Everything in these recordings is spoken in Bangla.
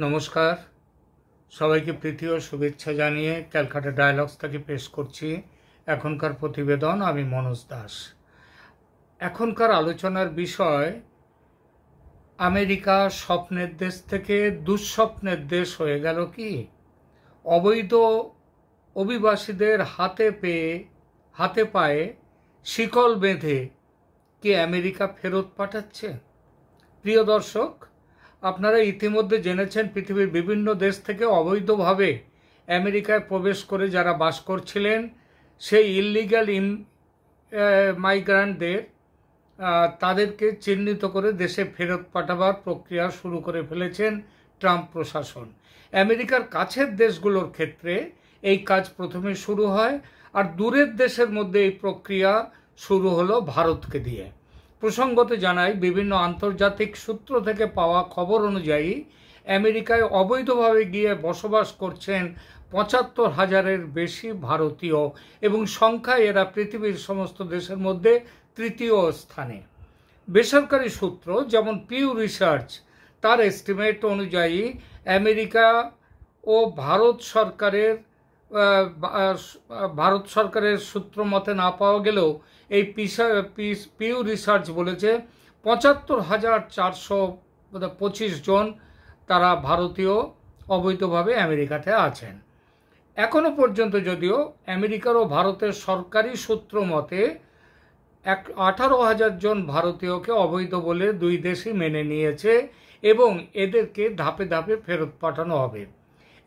নমস্কার, সবাইকে প্রীতি ও শুভেচ্ছা জানিয়ে ক্যালকাটা ডায়ালগস থেকে পেশ করছি এখনকার প্রতিবেদন। আমি মনোজ দাস। এখনকার আলোচনার বিষয় আমেরিকা স্বপ্নের দেশ থেকে দুঃস্বপ্নের দেশ হয়ে গেল কি? অবৈধ অভিবাসীদের হাতে পায়ে শিকল বেঁধে কি আমেরিকা ফেরত পাঠাচ্ছে? প্রিয় দর্শক, আপনারা ইতিমধ্যে জেনেছেন পৃথিবীর বিভিন্ন দেশ থেকে অবৈধভাবে আমেরিকায় প্রবেশ করে যারা বাস করছিলেন সেই ইললিগ্যাল মাইগ্রান্টদের তাদেরকে চিহ্নিত করে দেশে ফেরত পাঠাবার প্রক্রিয়া শুরু করে ফেলেছেন ট্রাম্প প্রশাসন। আমেরিকার কাছের দেশগুলোর ক্ষেত্রে এই কাজ প্রথমে শুরু হয়, আর দূরের দেশের মধ্যে এই প্রক্রিয়া শুরু হলো ভারতকে দিয়ে। প্রসঙ্গত জানাই, বিভিন্ন আন্তর্জাতিক সূত্র থেকে পাওয়া খবর অনুযায়ী আমেরিকায় অবৈধভাবে গিয়ে বসবাস করছেন ৭৫,০০০-এর বেশি ভারতীয়, এবং সংখ্যায় এরা পৃথিবীর সমস্ত দেশের মধ্যে তৃতীয় স্থানে। বেসরকারি সূত্র যেমন পিউ রিসার্চ, তার এস্টিমেট অনুযায়ী আমেরিকা ও ভারত সরকারের সূত্র মতে না পাওয়া গেলেও এই পিউ রিসার্চ বলেছে ৭৫,৪২৫ জন তারা ভারতীয় অবৈধভাবে আমেরিকাতে আছেন। এখনো পর্যন্ত যদিও আমেরিকার ও ভারতের সরকারি সূত্র মতে ১৮,০০০ জন ভারতীয়কে অবৈধ বলে দুই দেশই মেনে নিয়েছে, এবং এদেরকে ধাপে ধাপে ফেরত পাঠানো হবে।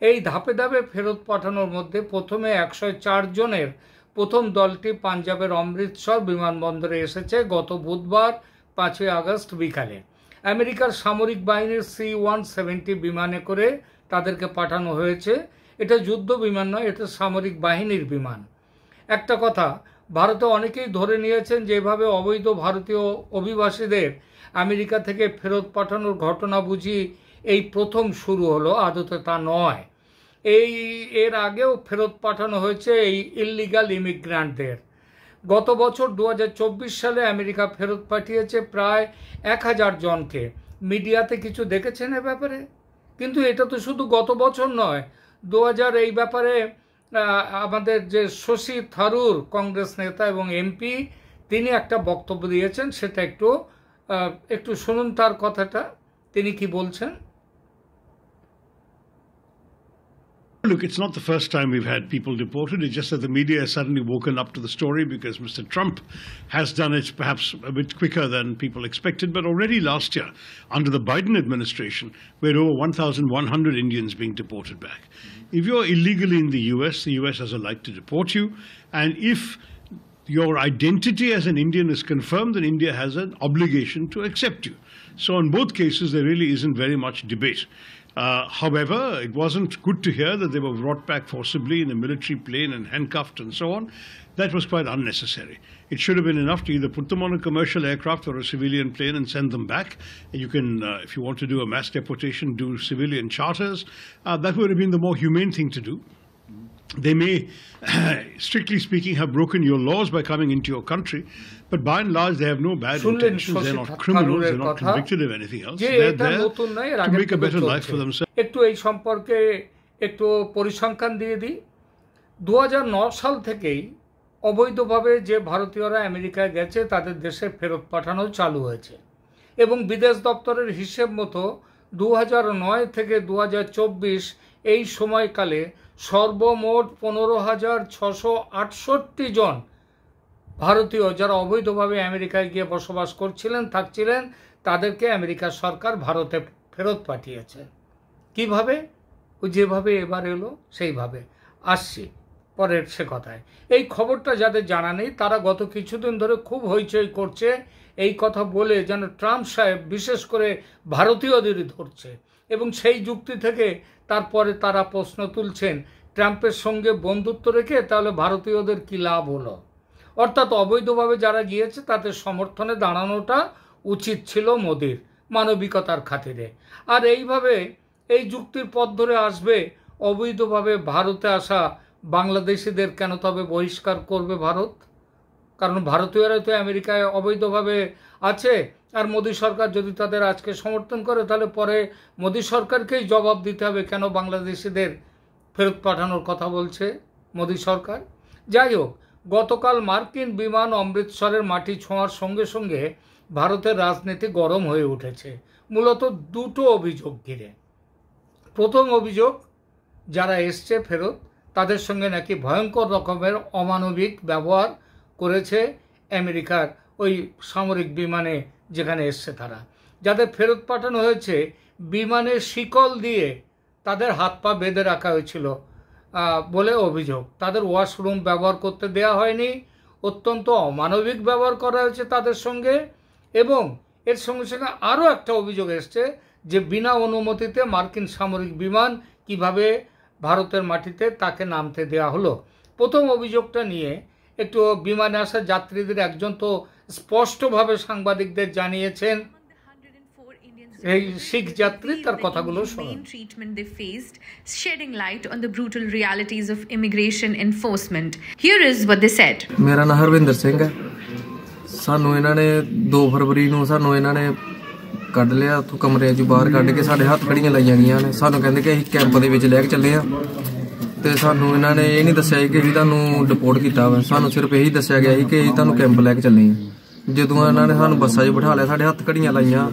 এই ধাপে ধাপে ফেরত পাঠানোর মধ্যে প্রথমে ১০৪ জনের প্রথম দলটি পাঞ্জাবের অমৃতসর বিমানবন্দরে এসেছে গত বুধবার ৫ই আগস্ট বিকালে। আমেরিকার সামরিক বাহিনীর C-170 বিমানে করে তাদেরকে পাঠানো হয়েছে। এটা যুদ্ধ বিমান নয়, এটা সামরিক বাহিনীর বিমান। একটা কথা, ভারতে অনেকেই ধরে নিয়েছেন যে এভাবে অবৈধ ভারতীয় অভিবাসীদের আমেরিকা থেকে ফেরত পাঠানোর ঘটনা বুঝি এই প্রথম শুরু হলো। আদতে তা নয়। এর আগেও ফেরত পাঠানো হয়েছে এই ইললিগাল ইমিগ্রান্টদের। গত বছর ২০২৪ সালে আমেরিকা ফেরত পাঠিয়েছে প্রায় ১,০০০ জনকে। মিডিয়াতে কিছু দেখেছেন এ ব্যাপারে? কিন্তু এটা তো শুধু গত বছর নয়, ২০০০ এই ব্যাপারে আমাদের যে শশী থারুর কংগ্রেস নেতা এবং এমপি, তিনি একটা বক্তব্য দিয়েছেন, সেটা একটু শুনুন তার কথাটা, তিনি কি বলছেন। Look, it's not the first time we've had people deported. It's just that the media has suddenly woken up to the story because Mr. Trump has done it perhaps a bit quicker than people expected. But already last year, under the Biden administration, we had over 1,100 Indians being deported back. If you're illegally in the US has a right to deport you. And if your identity as an Indian is confirmed, then India has an obligation to accept you. So in both cases, there really isn't very much debate. However, it wasn't good to hear that they were brought back forcibly in a military plane and handcuffed and so on. That was quite unnecessary. It should have been enough to either put them on a commercial aircraft or a civilian plane and send them back. You can, if you want to do a mass deportation, do civilian charters. That would have been the more humane thing to do. They may, strictly speaking, have broken your laws by coming into your country, but by and large they have no bad intentions. They're not criminals, they're not convicted of anything else. They're there to make a better life for themselves. একটু এই সম্পর্কে একটু পরিসংখ্যান দিয়ে দিই। ২০০৯ সাল থেকেই অবৈধভাবে যে ভারতীয়রা আমেরিকায় গেছে তাদের দেশে ফেরত পাঠানো চালু হয়েছে, এবং বিদেশ দপ্তরের হিসেব মতো ২০০৯ থেকে ২০২৪ এই সময়কালে সর্বমোট ১৫,৬৬৮ জন ভারতীয় যারা অবৈধভাবে আমেরিকায় গিয়ে বসবাস করছিলেন, থাকছিলেন, তাদেরকে আমেরিকার সরকার ভারতে ফেরত পাঠিয়েছে। কিভাবে? যেভাবে এবার এলো সেইভাবে। আসছি পরের সে কথায়। এই খবরটা যাদের জানা নেই তারা গত কিছুদিন ধরে খুব হইচই করছে এই কথা বলে, যেন ট্রাম্প সাহেব বিশেষ করে ভারতীয়দেরই ধরছে, এবং সেই যুক্তি থেকে তারপরে তারা প্রশ্ন তুলছেন ট্রাম্পের সঙ্গে বন্ধুত্ব রেখে তাহলে ভারতীয়দের কী লাভ হলো। অর্থাৎ অবৈধভাবে যারা গিয়েছে তাদের সমর্থনে দাঁড়ানোটা উচিত ছিল মোদির, মানবিকতার খাতিরে। আর এইভাবে এই যুক্তির পথ ধরে আসবে অবৈধভাবে ভারতে আসা বাংলাদেশিদের কেন তবে বহিষ্কার করবে ভারত? কারণ ভারতীয়রা তো আমেরিকায় অবৈধভাবে আছে, আর মোদী সরকার যদি তাদের আজকে সমর্থন করে তাহলে পরে মোদী সরকারকেই জবাব দিতে হবে কেন বাংলাদেশিদের ফেরত পাঠানোর কথা বলছে মোদী সরকার। যাই হোক, গতকাল মার্কিন বিমান অমৃতসরের মাটি ছোঁয়ার সঙ্গে সঙ্গে ভারতের রাজনীতি গরম হয়ে উঠেছে মূলত দুটো অভিযোগ ঘিরে। প্রথম অভিযোগ, যারা এসছে ফেরত তাদের সঙ্গে নাকি ভয়ঙ্কর রকমের অমানবিক ব্যবহার করেছে আমেরিকার ওই সামরিক বিমানে যেখানে এসছে তারা। যাদের ফেরত পাঠানো হয়েছে বিমানের শিকল দিয়ে তাদের হাত পা বেঁধে রাখা হয়েছিল বলে অভিযোগ। তাদের ওয়াশরুম ব্যবহার করতে দেওয়া হয়নি, অত্যন্ত অমানবিক ব্যবহার করা হয়েছে তাদের সঙ্গে। এবং এর সঙ্গে সঙ্গে আরও একটা অভিযোগ এসছে যে বিনা অনুমতিতে মার্কিন সামরিক বিমান কিভাবে ভারতের মাটিতে তাকে নামতে দেওয়া হলো। প্রথম অভিযোগটা নিয়ে একটু বিমানে আসা যাত্রীদের একজন তো স্পষ্টভাবে সাংবাদিকদের জানিয়েছেন, এই শিখ যাত্রী, তার কথাগুলো শুনুন। Treatment they faced, shedding light on the brutal realities of immigration enforcement. Here is what they said. मेरा नाम हरविंदर सिंह है। सानू इन्होंने 2 फरवरी ਨੂੰ ਸਾਨੂੰ ਇਹਨਾਂ ਨੇ ਕੱਢ ਲਿਆ ਉੱਥੋਂ ਕਮਰੇ 'ਚੋਂ ਬਾਹਰ ਕੱਢ ਕੇ ਸਾਡੇ ਹੱਥ ਖੜੀਆਂ ਲਾਈਆਂ ਗਈਆਂ ਨੇ। ਸਾਨੂੰ ਕਹਿੰਦੇ ਕਿ ਅਸੀਂ ਕੈਂਪ ਦੇ ਵਿੱਚ ਲੈ ਕੇ ਚੱਲੇ ਆ ਤੇ ਸਾਨੂੰ ਇਹਨਾਂ ਨੇ ਇਹ ਨਹੀਂ ਦੱਸਿਆ ਕਿ ਅਸੀਂ ਤੁਹਾਨੂੰ ਡਿਪੋਰਟ ਕੀਤਾ ਵਾ। ਸਾਨੂੰ ਸਿਰਫ ਇਹੀ ਦੱਸਿਆ ਗਿਆ ਸੀ ਕਿ ਅਸੀਂ ਤੁਹਾਨੂੰ ਕੈਂਪ ਲੈ ਕੇ ਚੱਲੇ ਆ। ਜਦੋਂ ਇਹਨਾਂ ਨੇ ਸਾਨੂੰ ਬੱਸਾਂ 'ਚ ਬਿਠਾ ਲਿਆ, ਸਾਡੇ ਹੱਥ ਘੜੀਆਂ ਲਾਈਆਂ,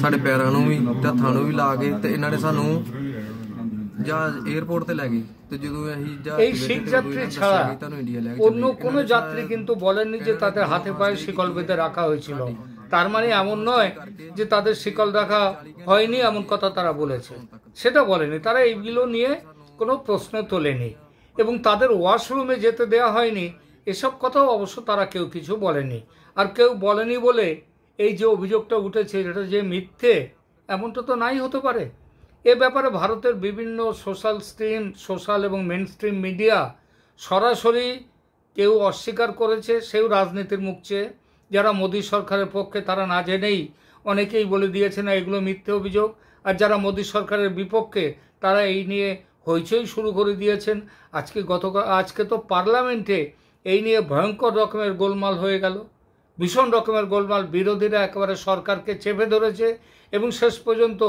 ਸਾਡੇ ਪੈਰਾਂ ਨੂੰ ਵੀ ਤੇ ਹੱਥਾਂ ਨੂੰ ਵੀ ਲਾ ਕੇ ਤੇ ਇਹਨਾਂ ਨੇ ਸਾਨੂੰ ਜਹਾਜ਼ এয়ারপোর্ট ਤੇ ਲੈ ਗਏ। ਤੇ ਜਦੋਂ ਅਸੀਂ এই শিখ যাত্রী ছাড়া অন্য কোনো যাত্রী কিন্তু বলেননি যে তাদের হাতে পায়ে শিকল বেঁধে রাখা হয়েছিল। তার মানে এমন নয় যে তাদের শিকল রাখা হয়নি এমন কথা তারা বলেছে, সেটা বলেনি। তারা এইগুলো নিয়ে কোনো প্রশ্ন তোলেনি এবং তাদের ওয়াশরুমে যেতে দেওয়া হয়নি এসব কথাও অবশ্য তারা কেউ কিছু বলেনি। আর কেউ বলেনি বলে এই যে অভিযোগটা উঠেছে এটা যে মিথ্যে এমনটা তো নাই হতে পারে। এ ব্যাপারে ভারতের বিভিন্ন সোশ্যাল এবং মেন স্ট্রিম মিডিয়া সরাসরি কেউ অস্বীকার করেছে, সেও রাজনীতির মুখ চেয়ে। যারা মোদী সরকারের পক্ষে তারা না জেনেই অনেকেই বলে দিয়েছে না এগুলো মিথ্যে অভিযোগ, আর যারা মোদী সরকারের বিপক্ষে তারা এই নিয়ে হইচই শুরু করে দিয়েছেন। আজকে তো পার্লামেন্টে এই নিয়ে ভয়ঙ্কর রকমের গোলমাল হয়ে গেল, ভীষণ রকমের গোলমাল। বিরোধীরা একেবারে সরকারকে চেপে ধরেছে এবং শেষ পর্যন্ত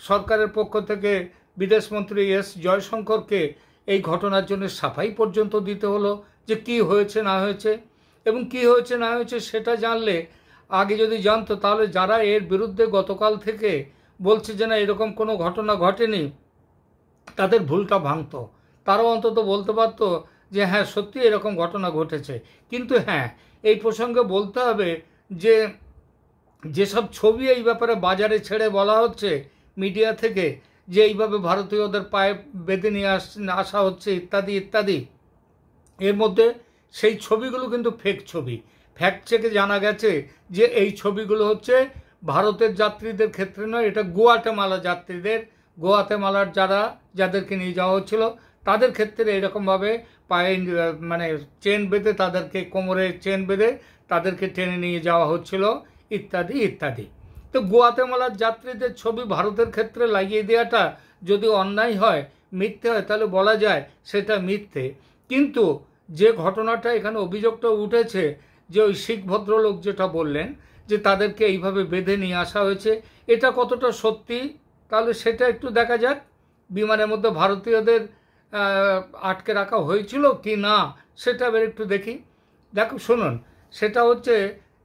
সরকারের পক্ষ থেকে বিদেশমন্ত্রী এস জয়শঙ্করকে এই ঘটনার জন্য সাফাই পর্যন্ত দিতে হলো যে কি হয়েছে না হয়েছে। এবং কি হয়েছে না হয়েছে সেটা জানলে, আগে যদি জানতো তাহলে যারা এর বিরুদ্ধে গতকাল থেকে বলছে যে না এরকম কোনো ঘটনা ঘটেনি তাদের ভুলটা ভাঙতো। তারাও অন্তত বলতে পারতো যে হ্যাঁ সত্যি এরকম ঘটনা ঘটেছে। কিন্তু হ্যাঁ, এই প্রসঙ্গে বলতে হবে যে যেসব ছবি এই ব্যাপারে বাজারে ছেড়ে বলা হচ্ছে মিডিয়া থেকে যে এইভাবে ভারতীয়দের পায়ে বেঁধে নিয়ে আসা হচ্ছে ইত্যাদি ইত্যাদি, এর মধ্যে সেই ছবিগুলো কিন্তু ফেক ছবি। ফ্যাক্ট চেকে জানা গেছে যে এই ছবিগুলো হচ্ছে ভারতের যাত্রীদের ক্ষেত্রে নয়, এটা গোয়াতেমালার যাদেরকে নিয়ে যাওয়া হচ্ছিল তাদের ক্ষেত্রে এরকমভাবে পায়ে মানে চেন বেঁধে, তাদেরকে কোমরে চেন বেঁধে তাদেরকে টেনে নিয়ে যাওয়া হচ্ছিল ইত্যাদি ইত্যাদি। তো গোয়াতেমালার যাত্রীদের ছবি ভারতের ক্ষেত্রে লাগিয়ে দেওয়াটা যদি অন্যায় হয়, মিথ্যে হয়, তাহলে বলা যায় সেটা মিথ্যে। কিন্তু যে ঘটনাটা এখানে অভিযোগটা উঠেছে যে ওই শিখ ভদ্রলোক যেটা বললেন যে তাদেরকে এইভাবে বেঁধে নিয়ে আসা হয়েছে, এটা কতটা সত্যি তাহলে সেটা একটু দেখা যাক। বিমানের মধ্যে ভারতীয়দের আটকে রাখা হয়েছিল কি না সেটা এবার একটু দেখি। দেখো শুনুন, সেটা হচ্ছে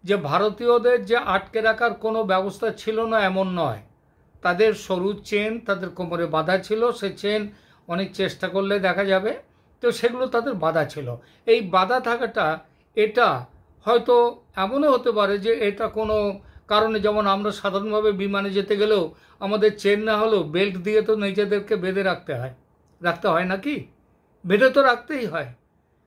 যে ভারতীয়দের যে আটকে রাখার কোনো ব্যবস্থা ছিল না এমন নয়। তাদের সরু চেন তাদের কোমরে বাঁধা ছিল, সে চেন অনেক চেষ্টা করলে দেখা যাবে, তো সেগুলো তাদের বাঁধা ছিল। এই বাঁধা থাকাটা এটা হয়তো এমনও হতে পারে যে এটা কোনো কারণে, যেমন আমরা সাধারণভাবে বিমানে যেতে গেলেও আমাদের চেন না হলেও বেল্ট দিয়ে তো নিজেদেরকে বেঁধে রাখতে হয় নাকি? বেঁধে তো রাখতেই হয়,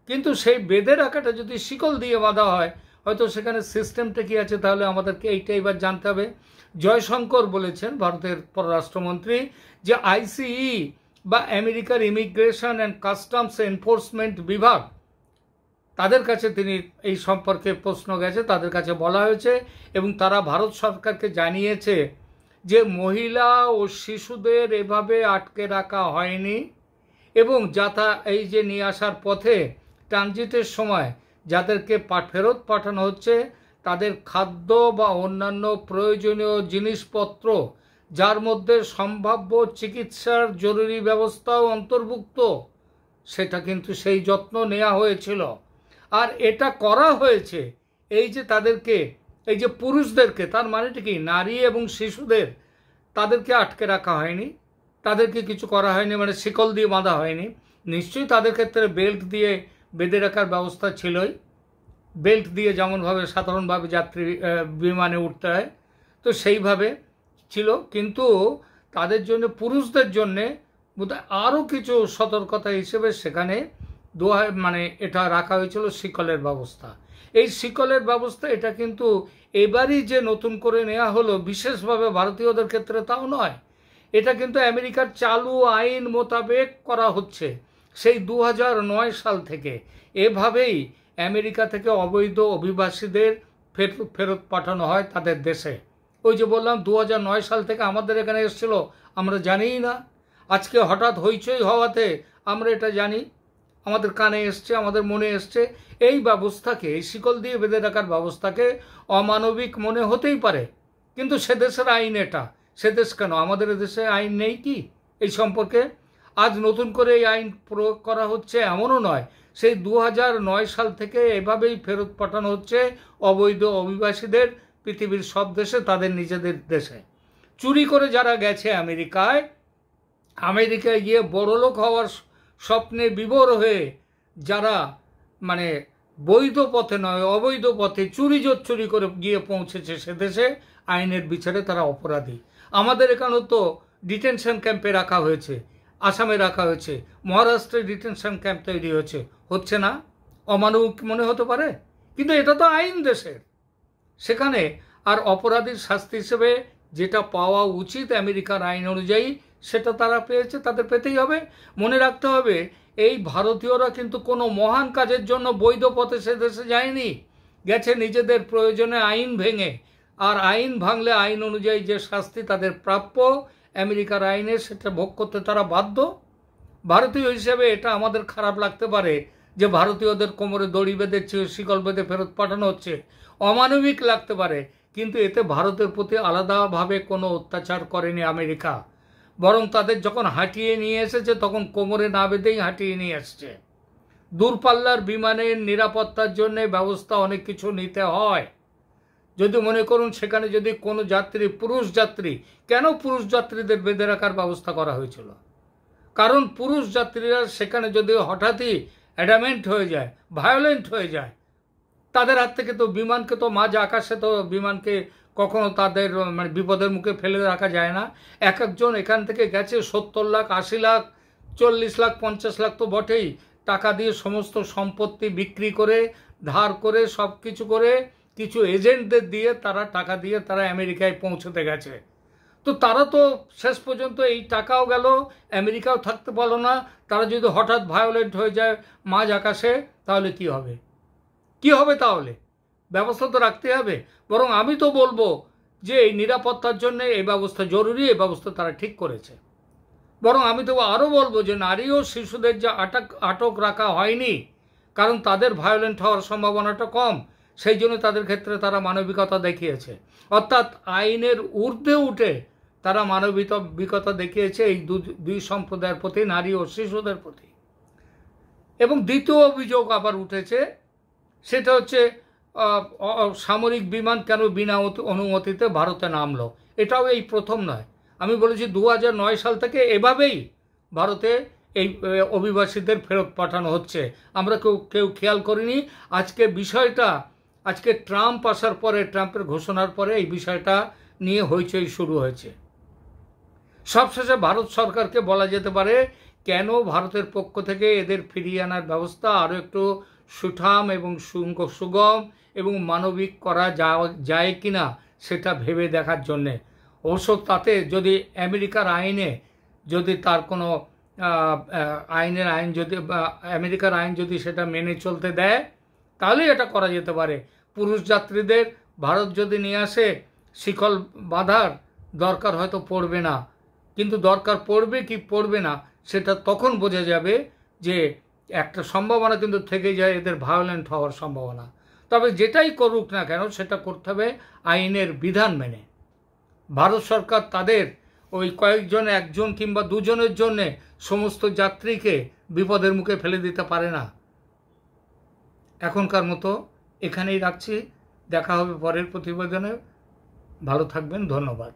কিন্তু সেই বেঁধে রাখাটা যদি শিকল দিয়ে বাঁধা হয় হয়তো সেখানে সিস্টেমটা কী আছে তাহলে আমাদেরকে এইটা এবার জানতে হবে। জয়শঙ্কর বলেছেন, ভারতের পররাষ্ট্রমন্ত্রী, যে আইসিই বা আমেরিকার ইমিগ্রেশন অ্যান্ড কাস্টমস এনফোর্সমেন্ট বিভাগ, তাদের কাছে তিনি এই সম্পর্কে প্রশ্ন গেছে, তাদের কাছে বলা হয়েছে এবং তারা ভারত সরকারকে জানিয়েছে যে মহিলা ও শিশুদের এভাবে আটকে রাখা হয়নি এবং এই যে নিয়ে আসার পথে ট্রানজিটের সময় যাদেরকে ফেরত পাঠানো হচ্ছে তাদের খাদ্য বা অন্যান্য প্রয়োজনীয় জিনিসপত্র, যার মধ্যে সম্ভাব্য চিকিৎসার জরুরি ব্যবস্থাও অন্তর্ভুক্ত, সেটা কিন্তু সেই যত্ন নেওয়া হয়েছিল। আর এটা করা হয়েছে এই যে তাদেরকে, এই যে পুরুষদেরকে, তার মানেটা কি, নারী এবং শিশুদের তাদেরকে আটকে রাখা হয়নি, তাদেরকে কিছু করা হয়নি, মানে শিকল দিয়ে বাঁধা হয়নি। নিশ্চয়ই তাদের ক্ষেত্রে বেল্ট দিয়ে বেঁধে রাখার ব্যবস্থা ছিলই, বেল্ট দিয়ে যেমনভাবে সাধারণভাবে যাত্রী বিমানে উঠতে হয়, তো সেইভাবে ছিল। কিন্তু তাদের জন্য, পুরুষদের জন্যে বোধহয় আরও কিছু সতর্কতা হিসেবে সেখানে মানে এটা রাখা হয়েছিল শিকলের ব্যবস্থা। এই শিকলের ব্যবস্থা এটা কিন্তু এবারই যে নতুন করে নেওয়া হলো বিশেষভাবে ভারতীয়দের ক্ষেত্রে, তাও নয়। এটা কিন্তু আমেরিকার চালু আইন মোতাবেক করা হচ্ছে সেই 2009 সাল থেকে। এভাবেই আমেরিকা থেকে অবৈধ অভিবাসীদের ফেরত পাঠানো হয় তাদের দেশে। ওই যে বললাম 2009 সাল থেকে আমাদের এখানে এসেছিল, আমরা জানিই না। আজকে হঠাৎ হইচই হওয়াতে আমরা এটা জানি, আমাদের কানে এসছে, আমাদের মনে এসছে। এই ব্যবস্থাকে, এই শিকল দিয়ে বেঁধে রাখার ব্যবস্থাকে অমানবিক মনে হতেই পারে, কিন্তু সে দেশের আইন এটা। সে দেশ কেন, আমাদের দেশে আইন নেই কি এই সম্পর্কে? আজ নতুন করে এই আইন প্রয়োগ করা হচ্ছে এমনও নয়। সেই 2009 সাল থেকে এভাবেই ফেরত পাঠানো হচ্ছে অবৈধ অভিবাসীদের পৃথিবীর সব দেশে, তাদের নিজেদের দেশে। চুরি করে যারা গেছে আমেরিকায় গিয়ে বড়লোক হওয়ার স্বপ্নে বিভোর হয়ে যারা মানে বৈধ পথে নয় অবৈধ পথে চুরি করে গিয়ে পৌঁছেছে সে দেশে, আইনের বিচারে তারা অপরাধী। আমাদের এখানেও তো ডিটেনশন ক্যাম্পে রাখা হয়েছে, আসামে রাখা হয়েছে, মহারাষ্ট্রে ডিটেনশন ক্যাম্প তৈরি হচ্ছে না? অমানবিক মনে হতে পারে, কিন্তু এটা তো আইন দেশের। সেখানে আর অপরাধীর শাস্তি হিসেবে যেটা পাওয়া উচিত আমেরিকার আইন অনুযায়ী সেটা তারা পেয়েছে, তাদের পেতেই হবে। মনে রাখতে হবে, এই ভারতীয়রা কিন্তু কোনো মহান কাজের জন্য বৈধ পথে সে দেশে যায়নি, গেছে নিজেদের প্রয়োজনে আইন ভেঙে। আর আইন ভাঙলে আইন অনুযায়ী যে শাস্তি তাদের প্রাপ্য আমেরিকার আইনে, সেটা ভোগ করতে তারা বাধ্য। ভারতীয় হিসেবে এটা আমাদের খারাপ লাগতে পারে যে ভারতীয়দের কোমরে দড়ি বেঁধে শিকল বেঁধে ফেরত পাঠানো হচ্ছে, অমানবিক লাগতে পারে, কিন্তু এতে ভারতের প্রতি আলাদাভাবে কোনো অত্যাচার করেনি আমেরিকা। বরং তাদের যখন হাঁটিয়ে নিয়ে এসেছে তখন কোমরে না বেঁধেই হাঁটিয়ে নিয়ে এসছে। দূরপাল্লার বিমানের নিরাপত্তার জন্য ব্যবস্থা অনেক কিছু নিতে হয়। যদি মনে করুন সেখানে যদি কোনো যাত্রী, পুরুষ যাত্রী, কেন পুরুষ যাত্রীদের বেঁধে রাখার ব্যবস্থা করা হয়েছিল? কারণ পুরুষ যাত্রীরা সেখানে যদি হঠাৎই অ্যাডামেন্ট হয়ে যায়, ভায়োলেন্ট হয়ে যায়, তাদের হাত থেকে তো বিমানকে তো মাঝ আকাশে তো বিমানকে কখনো তাদের মানে বিপদের মুখে ফেলে রাখা যায় না। এক একজন এখান থেকে গেছে 70 লাখ, 80 লাখ, 40 লাখ, 50 লাখ তো বটেই, টাকা দিয়ে সমস্ত সম্পত্তি বিক্রি করে, ধার করে, সব কিছু করে, কিছু এজেন্টদের দিয়ে তারা টাকা দিয়ে তারা আমেরিকায় পৌঁছতে গেছে। তো তারা তো শেষ পর্যন্ত এই টাকাও গেল, আমেরিকাও থাকতে পারলো না। তারা যদি হঠাৎ ভায়োলেন্ট হয়ে যায় মাঝ আকাশে, তাহলে কি হবে? কি হবে তাহলে? ব্যবস্থা তো রাখতে হবে। বরং আমি তো বলবো যে এই নিরাপত্তার জন্য এই ব্যবস্থা জরুরি, এই ব্যবস্থা তারা ঠিক করেছে। বরং আমি তো আরও বলবো যে নারী ও শিশুদের যে আটক রাখা হয়নি, কারণ তাদের ভায়োলেন্ট হওয়ার সম্ভাবনাটা কম, সেই জন্য তাদের ক্ষেত্রে তারা মানবিকতা দেখিয়েছে। অর্থাৎ আইনের ঊর্ধ্বে উঠে তারা মানবিকতা দেখিয়েছে এই দুই সম্প্রদায়ের প্রতি, নারী ও শিশুদের প্রতি। এবং দ্বিতীয় অভিযোগ আবার উঠেছে, সেটা হচ্ছে সামরিক বিমান কেন বিনা অনুমতিতে ভারতে নামলো। এটাও এই প্রথম নয়, আমি বলেছি 2009 সাল থেকে এভাবেই ভারতে এই অভিবাসীদের ফেরত পাঠানো হচ্ছে। আমরা কেউ খেয়াল করিনি। আজকে ট্রাম্প আসার পরে, ট্রাম্পের ঘোষণার পরে এই বিষয়টা নিয়ে হইচই শুরু হয়েছে। সবশেষে ভারত সরকারকে বলা যেতে পারে কেন ভারতের পক্ষ থেকে এদের ফিরিয়ে আনার ব্যবস্থা আরও একটু সুঠাম এবং সুগম এবং মানবিক করা যায় কিনা সেটা ভেবে দেখার জন্যে। অবশ্য তাতে যদি আমেরিকার আইনে যদি তার কোনো আমেরিকার আইন যদি সেটা মেনে চলতে দেয়, তাহলেই এটা করা যেতে পারে। পুরুষ যাত্রীদের ভারত যদি নিয়ে আসে, শিকল বাঁধার দরকার হয়তো পড়বে না, কিন্তু দরকার পড়বে কি পড়বে না সেটা তখন বোঝা যাবে। যে একটা সম্ভাবনা কিন্তু থেকে যায় এদের ভায়োলেন্ট হওয়ার সম্ভাবনা। তবে যেটাই করুক না কেন সেটা করতে হবে আইনের বিধান মেনে। ভারত সরকার তাদের ওই কয়েকজন, একজন কিংবা দুজনের জন্যে সমস্ত যাত্রীকে বিপদের মুখে ফেলে দিতে পারে না। এখনকার মতো এখানেই রাখছি, দেখা হবে পরের প্রতিবেদনে। ভালো থাকবেন, ধন্যবাদ।